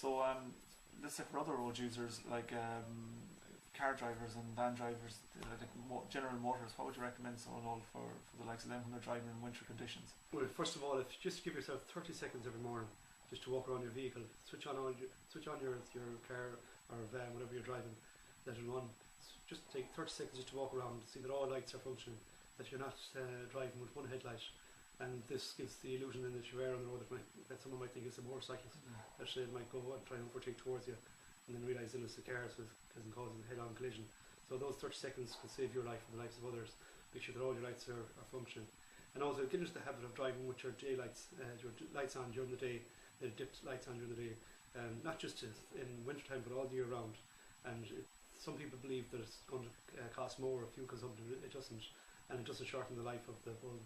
So let's say for other road users like car drivers and van drivers, general motorists, what would you recommend someone all for the likes of them when they're driving in winter conditions? Well, first of all, if you just give yourself 30 seconds every morning just to walk around your vehicle, switch on your car or van, whatever you're driving, let it run. Just take 30 seconds just to walk around, see that all lights are functioning, that you're not driving with one headlight. And this gives the illusion then that you are on the road that someone might think it's a motorcyclist that might go and try and overtake towards you, and then realise that it's a car, so it can cause a head-on collision. So those 30 seconds can save your life and the lives of others. Make sure that all your lights are functioning. And also get into the habit of driving with your daylights, your lights on during the day, dipped lights on during the day, not just in winter time but all year round. And some people believe that it's going to cost more fuel consumption. It doesn't, and it doesn't shorten the life of the bulb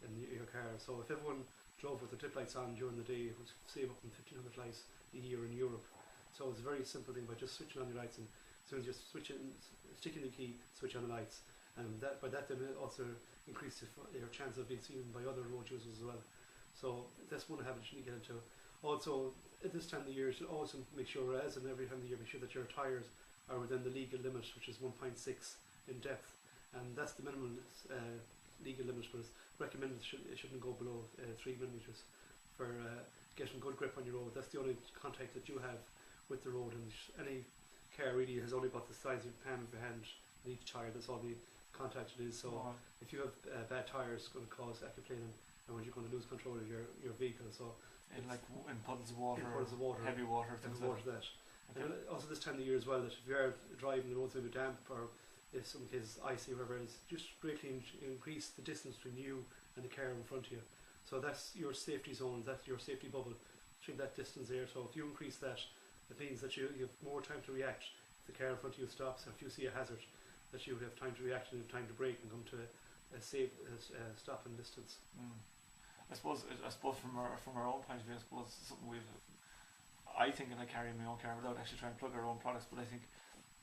in your car. So if everyone drove with the dip lights on during the day, it would save up to 1,500 lives a year in Europe. So it's a very simple thing by just switching on your lights, and as soon as you sticking the key, switch on the lights, and by that then it also increases your chance of being seen by other road users as well. So that's one habit you need to get into. Also, at this time of the year, you should always make sure, as in every time of the year, make sure that your tyres are within the legal limit, which is 1.6 in depth, and that's the minimum legal limit, but it's recommended it shouldn't go below 3 millimeters for getting good grip on your road. That's the only contact that you have with the road, and any car really has only got the size of your palm of your hand in each tyre. That's all the contact it is. So if you have bad tyres, it's going to cause aquaplaning, and when you're going to lose control of your vehicle. So in puddles of water, heavy water, things like that. Okay. And also this time of the year as well, that if you are driving the roads maybe damp, or if some cases icy, whatever it is, just greatly increase the distance between you and the car in front of you. So that's your safety zone, that's your safety bubble, between that distance there. So if you increase that, it means that you have more time to react. If the car in front of you stops, if you see a hazard, that you have time to react and have time to brake and come to a safe stop in distance. I suppose from our own point of view, I suppose something I think, and I carry in my own car without actually trying to plug our own products, but I think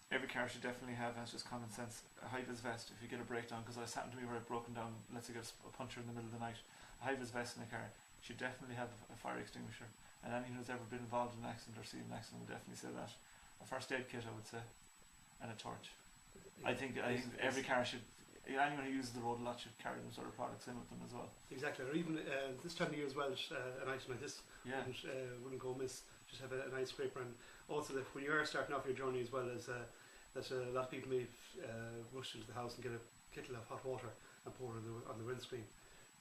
every car should definitely have, and it's just common sense, a high-vis vest if you get a breakdown, because it's happened to me where I've broken down, let's say get a puncture in the middle of the night. A high-vis vest in a car should definitely have a fire extinguisher, and anyone who's ever been involved in an accident or seen an accident would definitely say that. A first aid kit, I would say, and a torch. I think every car should, anyone who uses the road a lot should carry those sort of products in with them as well. Exactly, or even this time of year as well, an item like this wouldn't go amiss. Just have a nice scraper, and also that when you are starting off your journey as well, as that a lot of people may rush into the house and get a kettle of hot water and pour it on the windscreen.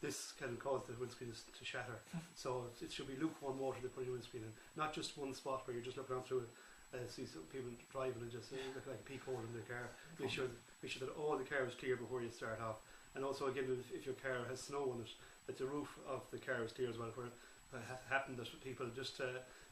This can cause the windscreen to shatter. So it should be lukewarm water to put your windscreen in, not just one spot where you're just looking around through it. See some people driving and just look like a peak hole in their car. Make sure that all the car is clear before you start off. And also again, if your car has snow on it, that the roof of the car is clear as well. Where it happened that people just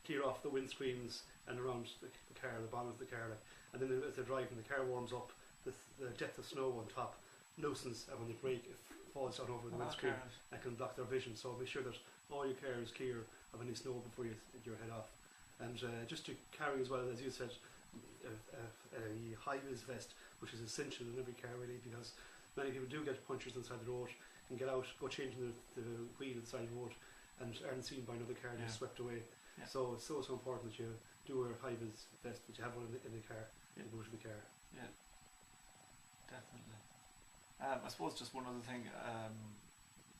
clear off the windscreens and around the car, the bottom of the car, and then as they're driving, the car warms up. The depth of snow on top loosens, and when they brake, it falls down over the windscreen and can block their vision. So make sure that all your car is clear of any snow before you head off. And just to carry as well, as you said, a high-vis vest, which is essential in every car really, because many people do get punctures inside the road and get out, go changing the wheel inside the road, and aren't seen by another car and just swept away. So it's so important that you do a high-vis vest, that you have one in the car, in the boot of the car. Yeah, definitely. I suppose just one other thing,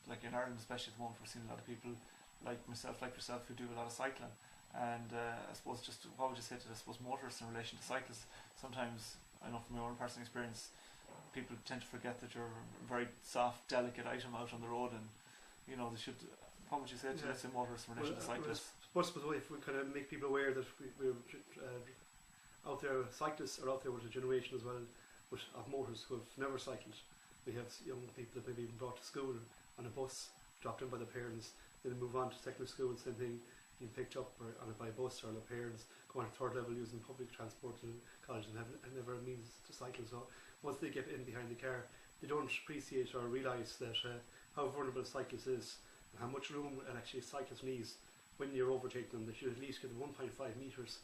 like in Ireland especially at the moment, we're seeing a lot of people like myself, like yourself, who do a lot of cycling. And I suppose just what would you say to motorists in relation to cyclists? Sometimes, I know from my own personal experience, people tend to forget that you're a very soft, delicate item out on the road, and they should. What would you say to let's say motorists in relation to cyclists? I suppose if we kind of make people aware that we're out there, cyclists are out there with a generation as well of motorists who have never cycled. We have young people that maybe even brought to school on a bus, dropped in by their parents, then move on to secondary school, same thing, being picked up by a bus, or their parents go on to third level using public transport to college and have never a means to cycle. So once they get in behind the car, they don't appreciate or realise that how vulnerable a cyclist is, and how much room an actually cyclist needs when you're overtaking them. They should at least get 1.5 metres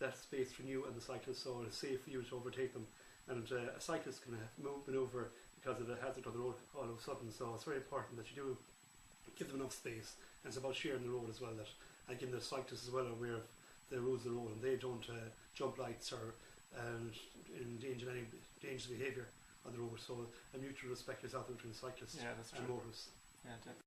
that space between you and the cyclist, so it's safe for you to overtake them. And a cyclist can manoeuvre because of the hazard on the road all of a sudden. So it's very important that you do give them enough space, and it's about sharing the road as well. That again, the cyclists as well are aware of the rules of the road, and they don't jump lights or engage in any dangerous behaviour on the road. So a mutual respect is out there between cyclists Yeah, that's and true. motorists. Yeah, definitely.